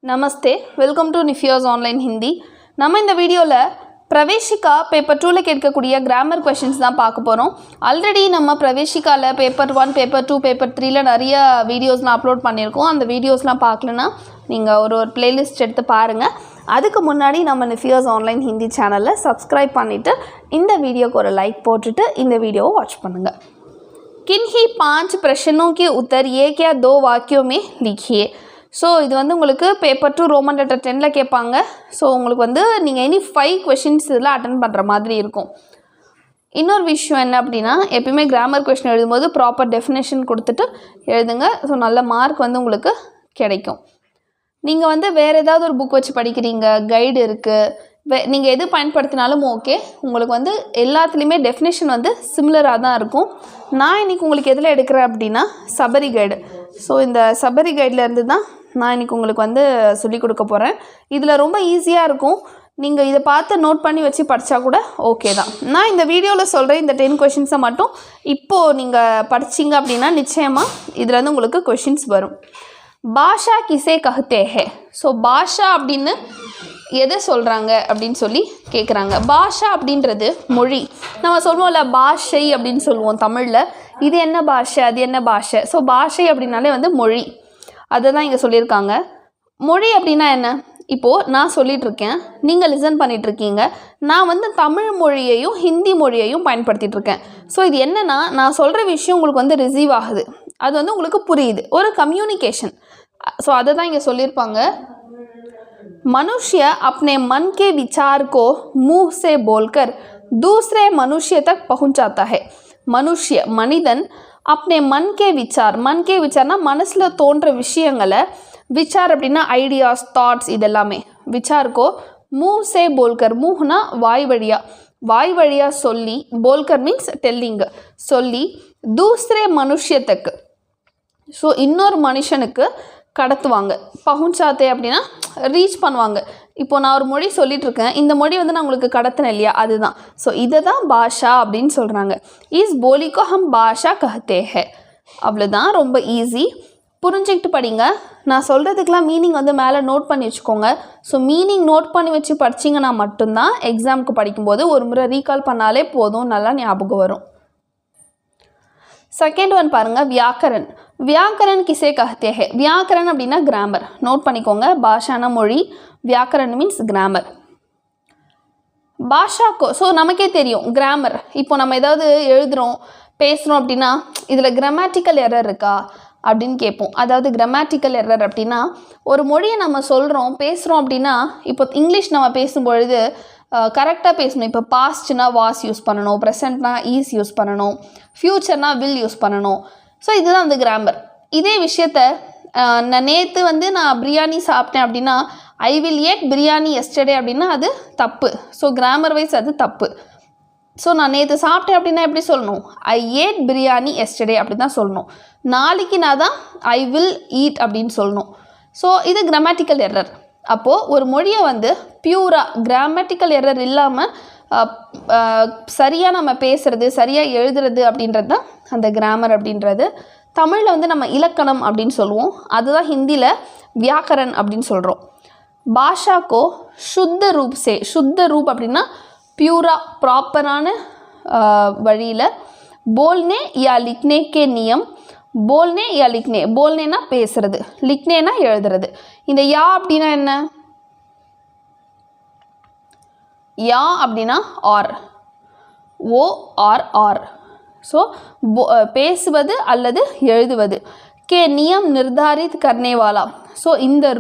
नमस्ते, welcome to निफियाज online Hindi. நம்ம இந்த வீடியோல பிரவேசிகா பேப்பர் 2ல கேட்கக்கூடிய கிராமர் क्वेश्चंस தான் பார்க்க போறோம். ஆல்ரெடி நம்ம பிரவேசிகால பேப்பர் 1, பேப்பர் 2, பேப்பர் 3ல நிறைய வீடியோஸ்லாம் அப்லோட் பண்ணியிருக்கோம். அந்த வீடியோஸ்லாம் பார்க்கலனா நீங்க ஒரு பிளேலிஸ்ட் எடுத்து பாருங்க. அதுக்கு முன்னாடி நம்ம நிஃபியாஸ் ஆன்லைன் ஹிந்தி சேனலை சப்ஸ்கிரைப் பண்ணிட்டு இந்த வீடியோக்கு ஒரு லைக் போட்டுட்டு இந்த வீடியோவை வாட்ச் பண்ணுங்க. किन्हीं 5 प्रश्नों के उत्तर एक या दो वाक्यों में लिखिए. ஸோ இது வந்து உங்களுக்கு பேப்பர் 2 ரோமன் லெட்டர் 10ல் கேட்பாங்க. ஸோ உங்களுக்கு வந்து நீங்கள் இனி 5 கொஷின்ஸ் இதில் அட்டன் பண்ணுற மாதிரி இருக்கும். இன்னொரு விஷயம் என்ன அப்படின்னா, எப்பயுமே கிராமர் கொஷின் எழுதும்போது ப்ராப்பர் டெஃபினேஷன் கொடுத்துட்டு எழுதுங்க. ஸோ நல்ல மார்க் வந்து உங்களுக்கு கிடைக்கும். நீங்கள் வந்து வேறு ஏதாவது ஒரு புக் வச்சு படிக்கிறீங்க, கைடு இருக்குது, நீங்கள் எது பயன்படுத்தினாலும் ஓகே. உங்களுக்கு வந்து எல்லாத்துலேயுமே டெஃபினேஷன் வந்து சிமிலராக தான் இருக்கும். நான் இன்றைக்கி உங்களுக்கு எதில் எடுக்கிறேன் அப்படின்னா சபரி கைடு. ஸோ இந்த சபரி கைட்லேருந்து தான் நான் இன்றைக்கி உங்களுக்கு வந்து சொல்லிக் கொடுக்க போகிறேன். இதில் ரொம்ப ஈஸியாக இருக்கும். நீங்கள் இதை பார்த்து நோட் பண்ணி வச்சு படித்தா கூட ஓகே தான். நான் இந்த வீடியோவில் சொல்கிறேன் இந்த 10 கொஷின்ஸை மட்டும் இப்போது நீங்கள் படிச்சிங்க அப்படின்னா நிச்சயமாக இதில் வந்து உங்களுக்கு கொஷின்ஸ் வரும். பாஷா கிசே கஹ்தே ஹே. ஸோ பாஷா அப்படின்னு எதை சொல்கிறாங்க அப்படின்னு சொல்லி கேட்குறாங்க. பாஷா அப்படின்றது மொழி. நம்ம சொல்லுவோம்ல பாஷை அப்படின்னு சொல்லுவோம் தமிழில். இது என்ன பாஷை, அது என்ன பாஷை. ஸோ பாஷை அப்படின்னாலே வந்து மொழி. அதை தான் இங்கே சொல்லியிருக்காங்க. மொழி அப்படின்னா என்ன? இப்போது நான் சொல்லிகிட்ருக்கேன், நீங்கள் லிசன் பண்ணிகிட்ருக்கீங்க. நான் வந்து தமிழ் மொழியையும் ஹிந்தி மொழியையும் பயன்படுத்திகிட்ருக்கேன். ஸோ இது என்னென்னா, நான் சொல்கிற விஷயம் உங்களுக்கு வந்து ரிசீவ் ஆகுது, அது வந்து உங்களுக்கு புரியுது, ஒரு கம்யூனிகேஷன். ஸோ அதை தான் இங்கே சொல்லியிருப்பாங்க. मनुष्य अपने मन के विचार को मुंह से बोलकर दूसरे मनुष्य तक पहुंचाता है. मनुष्य मनिदन अपने मन के विचारना मनसिल तोன்ற விஷயங்களை, विचार அப்படின்னா ஐடியாஸ், தாட்ஸ், இதெல்லாமே. विचार को मुंह से बोलकर, मुंहனா வாய் வழியா சொல்லி, बोलकर மீன்ஸ் டெல்லிங், சொல்லி दूसरे मनुष्य तक, ஸோ இன்னொரு மனுஷனுக்கு கடத்துவாங்க. பहुंचाते அப்படின்னா ரீச் பண்ணுவாங்க. இப்போது நான் ஒரு மொழி சொல்லிகிட்ருக்கேன், இந்த மொழி வந்து நான் உங்களுக்கு கடத்தினேன் இல்லையா, அதுதான். ஸோ இதை தான் பாஷா அப்படின்னு சொல்கிறாங்க. இஸ் போலிக்கோ ஹம் பாஷா கஹ்தே ஹே. அவ்வளோதான், ரொம்ப ஈஸி. புரிஞ்சுக்கிட்டு படிங்க. நான் சொல்கிறதுக்கெலாம் மீனிங் வந்து மேலே நோட் பண்ணி வச்சுக்கோங்க. ஸோ மீனிங் நோட் பண்ணி வச்சு படிச்சிங்கன்னா மட்டும்தான் எக்ஸாமுக்கு படிக்கும்போது ஒரு முறை ரீகால் பண்ணாலே போதும், நல்லா ஞாபகம் வரும். செகண்ட் ஒன் பாருங்கள், வியாக்கரன். வியாக்கரன் கிசே கஹ்தே ஹே. வியாக்கரன் அப்படின்னா கிராமர். நோட் பண்ணிக்கோங்க. பாஷான மொழி, வியாக்கரன் மீன்ஸ் கிராமர். பாஷாக்கோ, ஸோ நமக்கே தெரியும் கிராமர். இப்போ நம்ம ஏதாவது எழுதுகிறோம், பேசுகிறோம் அப்படின்னா இதில் கிராமட்டிக்கல் எரர் இருக்கா அப்படின்னு கேட்போம். அதாவது கிராமட்டிக்கல் எரர் அப்படின்னா, ஒரு மொழியை நம்ம சொல்கிறோம், பேசுகிறோம் அப்படின்னா, இப்போ இங்கிலீஷ் நம்ம பேசும்பொழுது கரெக்டாக பேசணும். இப்போ பாஸ்ட்னா வாஸ் யூஸ் பண்ணணும், ப்ரெசண்ட்னா ஈஸ் யூஸ் பண்ணணும், ஃப்யூச்சர்னா வில் யூஸ் பண்ணணும். ஸோ இதுதான் வந்து கிராமர். இதே விஷயத்த நான் நேற்று வந்து நான் பிரியாணி சாப்பிட்டேன் அப்படின்னா, I will eat biryani yesterday அப்படின்னா அது தப்பு. ஸோ கிராமர் வைஸ் அது தப்பு. ஸோ நான் நேற்று சாப்பிட்டேன் அப்படின்னா எப்படி சொல்லணும்? ஐ ஏட் பிரியாணி எஸ்டர்டே அப்படி தான் சொல்லணும். நாளைக்கு நான் தான் ஐ வில் ஈட் அப்படின்னு சொல்லணும். ஸோ இது கிராமட்டிக்கல் எரர். அப்போது ஒரு மொழியை வந்து பியூராக கிராமட்டிக்கல் எரர் இல்லாமல் சரியாக நம்ம பேசுகிறது, சரியாக எழுதுறது அப்படின்றது தான் அந்த கிராமர் அப்படின்றது. தமிழில் வந்து நம்ம இலக்கணம் அப்படின்னு சொல்லுவோம், அதுதான் ஹிந்தியில் வியாக்கரன் அப்படின்னு சொல்கிறோம். பாஷாக்கோ சுத்த ரூப் சே, சுத்த ரூப் அப்படின்னா பியூராக ப்ராப்பரான வழியில், போல்னே யா லிக்னே கே நியம், போல்னே யா லிக்னே, போல்னேனா பேசுறது, லிக்னேனா எழுதுறது. இந்த யா அப்படின்னா என்ன? யா அப்படின்னா R, O R R. So பேசுவது அல்லது எழுதுவது. கே நியம் நிர்தாரித் கர்னேவாலா. ஸோ இந்த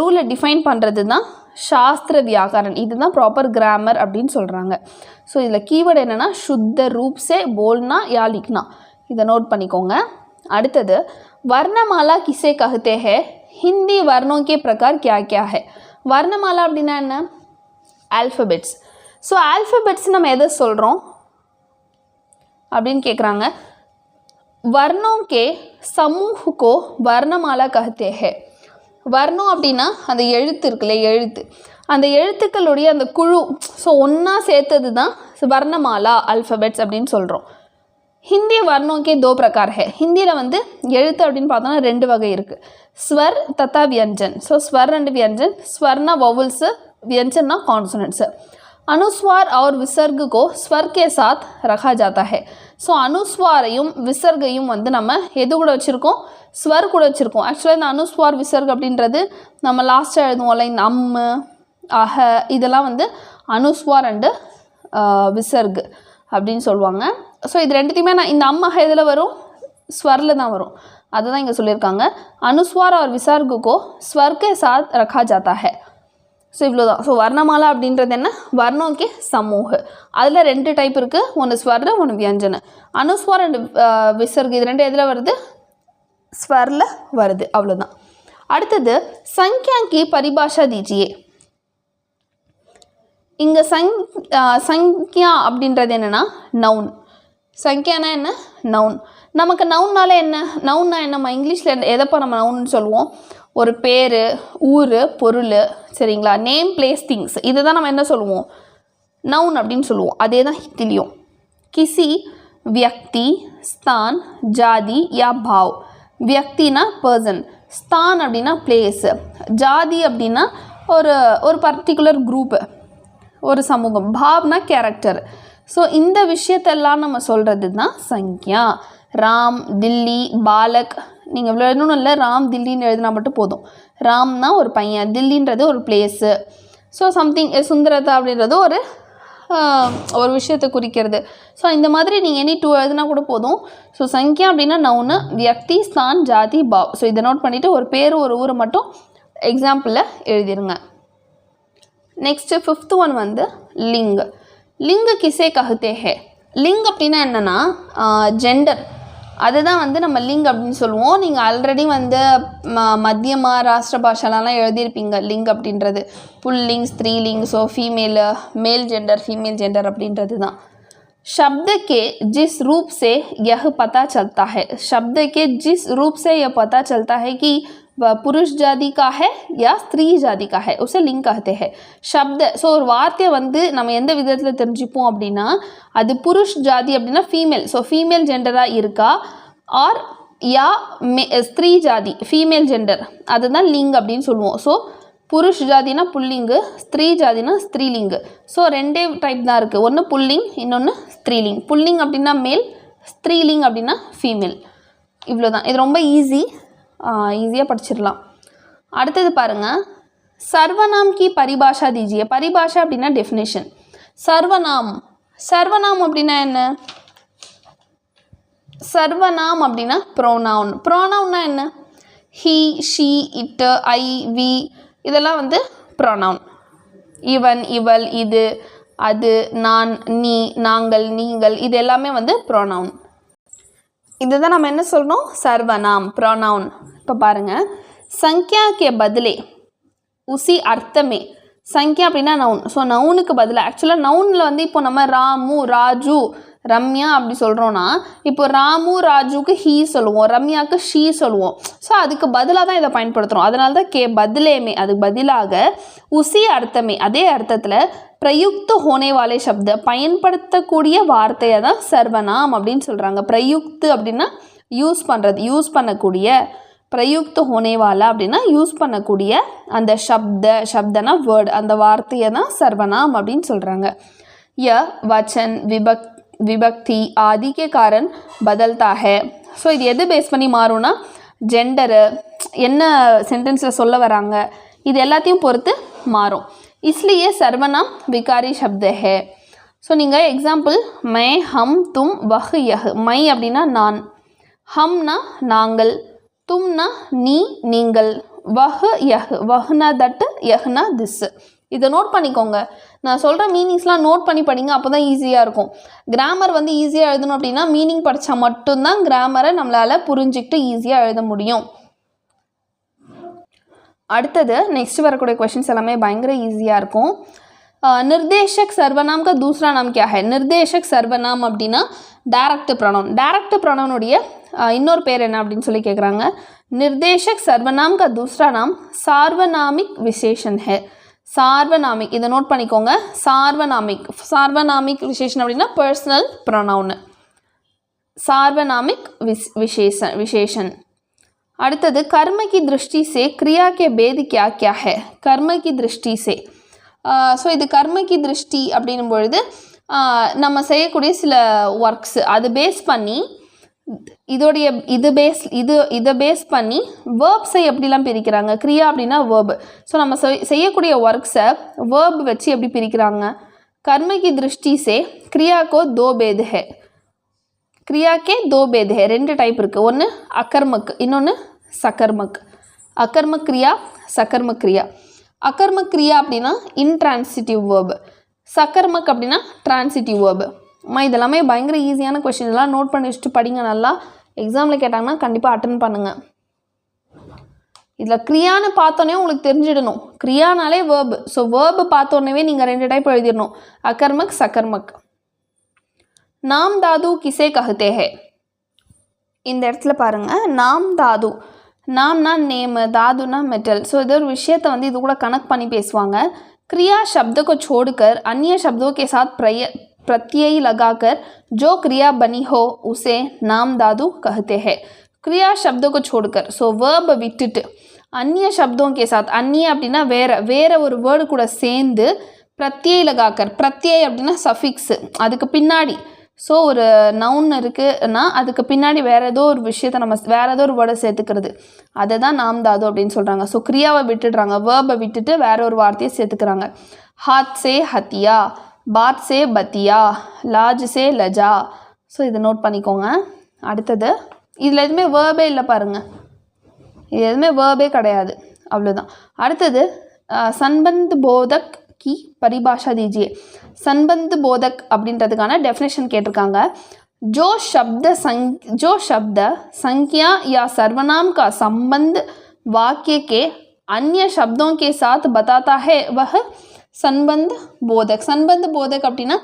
ரூலை டிஃபைன் பண்ணுறது தான் சாஸ்திர வியாக்கரன். இதுதான் ப்ராப்பர் கிராமர் அப்படின்னு சொல்கிறாங்க. ஸோ இதில் கீவேர்டு என்னென்னா சுத்த ரூப் சே போல்னா யா லிக்னா. இதை நோட் பண்ணிக்கோங்க. அடுத்தது, வர்ணமாலா கிசே கஹ்தே ஹே. ஹிந்தி வர்ணோ கே பிரகார் கியா கியா ஹே. வர்ணமாலா அப்படின்னா என்ன? ஆல்ஃபபெட்ஸ். ஸோ ஆல்ஃபபெட்ஸ் நம்ம எதை சொல்கிறோம் அப்படின்னு கேட்குறாங்க. வர்ணோं के समूह को वर्णमाला कहते हैं. வர்ணம் அப்படின்னா அந்த எழுத்து இருக்குல்ல, எழுத்து, அந்த எழுத்துக்களுடைய அந்த குழு, ஸோ ஒன்றா சேர்த்தது தான் வர்ணமாலா, ஆல்ஃபபெட்ஸ் அப்படின்னு சொல்கிறோம். हिंदी वर्णों के दो प्रकार है हिंदी வந்து எழுத்து அப்படினு பார்த்தோம்னா ரெண்டு வகை இருக்கு स्वर तथा व्यंजन सो स्वर and व्यंजन स्वर ना vowels व्यंजन ना consonants अनुस्वार और विसर्ग को स्वर के साथ रखा जाता है सो अनुस्वाரையும் விசர்கையும் வந்து நம்ம எது கூட வச்சிருக்கோம் ஸ்வர் கூட வச்சிருக்கோம் एक्चुअली இந்த அனுஸ்வார் விசர்க் அப்படின்றது நம்ம லாஸ்டா எழுதுவோம்ல இந்த அம் அஹ இதெல்லாம் வந்து அனுஸ்வார் and விசர்க் அப்படினு சொல்வாங்க सो இது ரெண்டுத்தையுமே நான் இந்த அம் அஹ எதுல வரும் ஸ்வர்ல தான் வரும் அதுதான் இங்க சொல்லிருக்காங்க अनुस्वार और विसर्ग को स्वर के साथ रखा जाता है सो இவ்வளவுதான் सो வர்ணமாலா அப்படின்றது என்ன वर्णों के समूह அதுல ரெண்டு டைப் இருக்கு ஒன்னு ஸ்வர் ஒன்னு व्यंजन अनुस्वार and विसर्ग இது ரெண்டு எதுல வருது ஸ்வர்ல வருது அவ்வளவுதான் அடுத்து संख्या की परिभाषा दीजिए இங்க संख्या அப்படின்றது என்னன்னா நவுன் संख्याனா என்ன நவுன் நமக்கு நவுன்னால என்ன நவுன்னா நம்ம இங்கிலீஷ்ல எதப்ப நம்ம நவுன்னு சொல்லுவோம் ஒரு பேரு ஊரு பொருள் சரிங்களா நேம் பிளேஸ் திங்ஸ் இதுதான் நம்ம என்ன சொல்லுவோம் நவுன் அப்படினு சொல்லுவோம் அதேதான் ஹிந்திலயும் किसी व्यक्ति स्थान जाति या भाव व्यक्ति ना पर्सन स्थान அப்படினா பிளேஸ் ஜாதி அப்படினா ஒரு பர்టిక్యులர் குரூப் ஒரு சமூகம் பாவ்னா கேரக்டர் सो இந்த விஷயத்தெல்லாம் நம்ம சொல்றது தான் संख्या ராம் தில்லி பாலக் நீங்க இவ்வளவு எழுதணும் இல்ல ராம் தில்லின்னு எழுதினா மட்டும் போதும் ராம்னா ஒரு பையன் தில்லின்றது ஒரு பிளேஸ் சோ சம்திங் சுந்தரதா அப்படின்றது ஒரு விஷயத்தை குறிக்கிறது சோ இந்த மாதிரி நீங்க எனி டூ எழுதினா கூட போதும் சோ संख्या அப்படினா நவுன் व्यक्ति स्थान जाति भाव சோ இத நோட் பண்ணிட்டு ஒரு பேர் ஒரு ஊரை மட்டும் எக்ஸாம்பிள்ல எழுதிருங்க नेक्स्ट फिफ्थ वन வந்து लिंग लिंग किसे कहते हैं लिंग அப்படினா என்னன்னா ஜெண்டர் அதுதான் வந்து நம்ம லிங் அப்படினு சொல்லுவோம் நீங்க ஆல்ரெடி வந்து மத்தியமா ராஷ்டிர பாஷாலாம் எழுதி இருப்பீங்க லிங் அப்படின்றது புல்லிங் ஸ்திரீலிங் so female male gender female gender அப்படின்றது தான் शब्द के जिस रूप से यह पता चलता है शब्द के जिस रूप से यह पता चलता है कि वह पुरुष जाति का है या स्त्री जाति का है उसे लिंग कहते हैं शब्द सो ஒரு வார்த்தை வந்து நம்ம எந்த விதத்துல தெரிஞ்சுப்போம் அப்படினா அது புருஷ் ஜாதி அப்படினா ஃபீமேல் சோ ஃபீமேல் ஜெண்டரா இருக்கா ஆர் या स्त्री जाति फीमेल जेंडर அதுதான் லிங் அப்படினு சொல்லுவோம் சோ पुरुष जातिना पुल्लिंग स्त्री जातिना स्त्रीलिंग सो ரெண்டே டைப் தான் இருக்கு ஒன்னு புல்லிங் இன்னொன்னு ஸ்திரீலிங் புல்லிங் அப்படினா மேல் ஸ்திரீலிங் அப்படினா ஃபீமேல் இவ்வளவுதான் இது ரொம்ப ஈஸியா படிச்சிரலாம் அடுத்து பாருங்க सर्वनाम की परिभाषा दीजिए परिभाषा அப்படினா डेफिनेशन सर्वनाम அப்படினா என்ன सर्वनाम அப்படினா pronoun என்ன he she it I we இதெல்லாம் வந்து pronoun இவன் இவள் இது அது நான் நீ நாங்கள் நீங்கள் இது எல்லாமே வந்து pronoun இதுதான் நம்ம என்ன சொல்றோம் सर्वनाम pronoun இப்ப பாருங்க संख्या के बदले उसी अर्थ में संख्या அப்படினா noun சோ நவுனுக்கு பதிலா एक्चुअली நவுன்ல வந்து இப்போ நம்ம ராமு ராஜு ரம்யா அப்படி சொல்றோம்னா இப்போ ராமு ராஜுக்கு he சொல்லுவோம் ரம்யாக்கு she சொல்லுவோம் சோ அதுக்கு பதிலா தான் இத பயன்படுத்துறோம் அதனால தான் கே பதிலேமே அதுக்கு பதிலாக उसी अर्थ में அதே அர்த்தத்துல प्रयुक्त होने वाले शब्द பயன்படுத்தக்கூடிய வார்த்தையை தான் सर्वनाम அப்படினு சொல்றாங்க प्रयुक्त அப்படினா யூஸ் பண்றது யூஸ் பண்ணக்கூடிய प्रयुक्त होने वाला அப்படினா யூஸ் பண்ணக்கூடிய அந்த शब्दனா வேர்ட் அந்த வார்த்தையை தான் सर्वनाम அப்படினு சொல்றாங்க य वचन विभक्ति आदि के कारण बदलता है सो இது எது பேஸ் பண்ணி மாறும்னா ஜெண்டர் என்ன சென்டென்ஸ்ல சொல்ல வராங்க இது எல்லாத்தையும் பொறுத்து மாறும் इसलिए सर्वनाम विकारी शब्द है सो நீங்க एग्जांपल मैं हम तुम वह यह मैं அப்படினா நான் हमனா நாங்கள் तुमना நீ நீங்கள் वह यह वहना that यहना this இத நோட் பண்ணிக்கோங்க நான் சொல்ற மீனிங்ஸ்லாம் நோட் பண்ணி படிங்க அப்பதான் ஈஸியா இருக்கும் கிராமர் வந்து ஈஸியா எழுதணும் அப்படினா மீனிங் படிச்சா மட்டும் தான் கிராமரை நம்மளால புரிஞ்சிட்டு ஈஸியா எழுத முடியும் அடுத்து नेक्स्ट வரக்கூடிய क्वेश्चंस எல்லாமே பயங்கர ஈஸியா இருக்கும் निर्देशक सर्वनाम का दूसरा नाम क्या है निर्देशक सर्वनाम அப்படினா डायरेक्ट pronoun உடைய இன்னொரு பேர் என்ன அப்படினு சொல்லி கேக்குறாங்க निर्देशक सर्वनाम का दूसरा नाम सार्वनामिक विशेषण है सार्वनामिक இத நோட் பண்ணிக்கோங்க सार्वनामिक विशेषण அப்படினா पर्सनल pronoun सार्वनामिक विशेषण। அடுத்தது कर्म की दृष्टि से क्रिया के भेद क्या क्या है? कर्म की दृष्टि से ஸோ இது कर्म की दृष्टि அப்படின்னும் பொழுது நம்ம செய்யக்கூடிய சில ஒர்க்ஸ் அது பேஸ் பண்ணி இதோடைய இதை பேஸ் பண்ணி வேர்ப்ஸை எப்படிலாம் பிரிக்கிறாங்க. கிரியா அப்படின்னா வேர்பு. ஸோ நம்ம செய்யக்கூடிய ஒர்க்ஸை வேர்ப் வச்சு எப்படி பிரிக்கிறாங்க. कर्म की दृष्टि से क्रिया को दो भेद है. क्रिया के दो भेद है. ரெண்டு டைப் இருக்குது. ஒன்று அகர்மக், இன்னொன்று சகர்மக். அகர்மக் கிரியா, சகர்மக் கிரியா. அகர்மக் கிரியா அப்படின்னா இன்ட்ரான்சிட்டிவ் வேர்பு, சகர்மக் அப்படின்னா டிரான்சிட்டிவ் வேர்பு. இதெல்லாமே பயங்கர ஈஸியான கொஷின். எல்லாம் நோட் பண்ணி வச்சுட்டு படிங்க. நல்லா எக்ஸாமில் கேட்டாங்கன்னா கண்டிப்பாக அட்டன் பண்ணுங்கள். இதில் கிரியான்னு பார்த்தோன்னே உங்களுக்கு தெரிஞ்சிடணும். கிரியானாலே வேர்பு. ஸோ வேர்பு பார்த்தோன்னே நீங்கள் ரெண்டு டைப் எழுதிடணும், அகர்மக் சகர்மக். நாம் தாது கிசே கஹ்தே ஹே. இந்த இடத்துல பாருங்கள், நாம் தாது. நாம்னா நேமு, தாதுனா மெட்டல். ஸோ இது ஒரு விஷயத்தை வந்து இது கூட கனெக்ட் பண்ணி பேசுவாங்க. क्रिया शब्द को छोड़कर अन्य शब्दों के साथ प्रत्यय लगाकर जो क्रिया बनी हो उसे नाम दादू कहते हैं. क्रिया शब्द को छोड़कर, ஸோ வேர்ப விட்டுட்டு अन्य शब्दों के साथ, अन्य அப்படின்னா வேற ஒரு வேர்டு கூட சேர்ந்து प्रत्यय लगाकर, प्रत्यय அப்படின்னா சஃபிக்ஸு, அதுக்கு பின்னாடி. ஸோ ஒரு நவுன் இருக்குன்னா அதுக்கு பின்னாடி வேறு ஏதோ ஒரு விஷயத்தை நம்ம வேறு ஏதோ ஒரு வேர்டை சேர்த்துக்கிறது, அதை தான் நாம் தாது அப்படின்னு சொல்கிறாங்க. ஸோ கிரியாவை விட்டுடுறாங்க, வேர்பை விட்டுட்டு வேற ஒரு வார்த்தையை சேர்த்துக்கிறாங்க. ஹாத் சே ஹத்தியா, பாத் சே பத்தியா, லாஜ் சே லஜா. ஸோ இதை நோட் பண்ணிக்கோங்க. அடுத்தது இதில் எதுவுமே வேர்பே இல்லை பாருங்கள், இது எதுவுமே வேர்பே கிடையாது, அவ்வளோதான். அடுத்தது சன்பந்த் போதக் की परिभाषा दीजिए. संबंध बोधक அப்படின்றதுக்கான डेफिनेशन கேட்டிருக்காங்க. जो शब्द संज्ञा या सर्वनाम का संबंध वाक्य के अन्य शब्दों के साथ बताता है वह संबंध बोधक. संबंध बोधक அப்படின்னா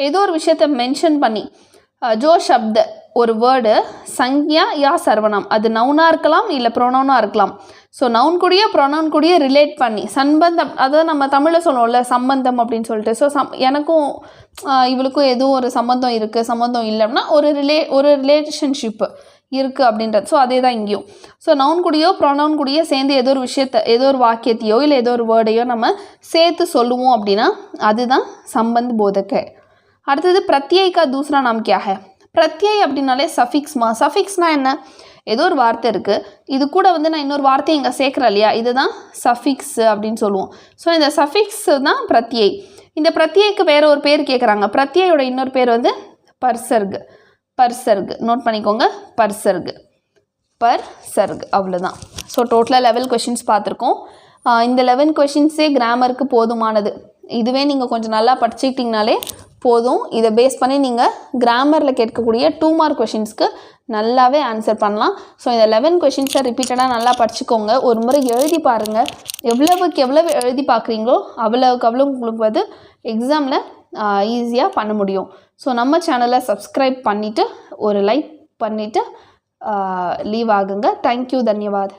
ஏதோ ஒரு விஷயத்தை மென்ஷன் பண்ணி, जो शब्द ஒரு வேர்டு, சங்யா யா சர்வனாம், அது நவுனாக இருக்கலாம் இல்லை ப்ரொனவுனாக இருக்கலாம். ஸோ நவுன் கூடிய ப்ரொனவுன் கூடிய ரிலேட் பண்ணி சம்பந்தம், அதாவது நம்ம தமிழில் சொல்லுவோம்ல சம்பந்தம் அப்படின்னு சொல்லிட்டு. ஸோ எனக்கும் இவளுக்கும் எதுவும் ஒரு சம்பந்தம் இருக்குது, சம்பந்தம் இல்லைன்னா ஒரு ரிலேஷன்ஷிப்பு இருக்குது அப்படின்றது. ஸோ அதே தான் இங்கேயும். ஸோ நவுன் கூடியோ ப்ரொனவுன் கூடிய சேர்ந்து ஏதோ ஒரு விஷயத்தை, ஏதோ ஒரு வாக்கியத்தையோ இல்லை ஏதோ ஒரு வேர்டையோ நம்ம சேர்த்து சொல்லுவோம் அப்படின்னா அதுதான் சம்பந்த் போதக்க. அடுத்தது பிரத்யய் கா தூசரா நாம் கியா ஹை. பிரத்யய் அப்படின்னாலே சஃபிக்ஸ்மா. சஃபிக்ஸ்னால் என்ன, ஏதோ ஒரு வார்த்தை இருக்குது, இது கூட வந்து நான் இன்னொரு வார்த்தையை இங்கே சேர்க்குறேன் இல்லையா, இதுதான் சஃபிக்ஸ் அப்படின்னு சொல்லுவோம். ஸோ இந்த சஃபிக்ஸ் தான் பிரத்யய். இந்த பிரத்யய்க்கு வேறு ஒரு பேர் கேட்குறாங்க. பிரத்யயோட இன்னொரு பேர் வந்து பர்சர்க். பர்சர்க் நோட் பண்ணிக்கோங்க, பர்சர்க், அவ்வளோதான். ஸோ டோட்டலாக 11 கொஷின்ஸ் பார்த்துருக்கோம். இந்த 11 கொஷின்ஸே கிராமருக்கு போதுமானது. இதுவே நீங்கள் கொஞ்சம் நல்லா படிச்சுக்கிட்டிங்கனாலே போதும். இதை பேஸ் பண்ணி நீங்கள் கிராமரில் கேட்கக்கூடிய 2 மார்க் கொஷின்ஸ்க்கு நல்லாவே ஆன்சர் பண்ணலாம். ஸோ இந்த 11 கொஷின்ஸை ரிப்பீட்டடாக நல்லா படிச்சுக்கோங்க. ஒரு முறை எழுதி பாருங்கள். எவ்வளவுக்கு எவ்வளவு எழுதி பார்க்குறீங்களோ அவ்வளவுக்கு அவ்வளோ உங்களுக்கு வந்து எக்ஸாமில் ஈஸியாக பண்ண முடியும். ஸோ நம்ம சேனலை சப்ஸ்கிரைப் பண்ணிவிட்டு ஒரு லைக் பண்ணிவிட்டு லீவ் ஆகுங்க. தேங்க்யூ, தன்யவாத்.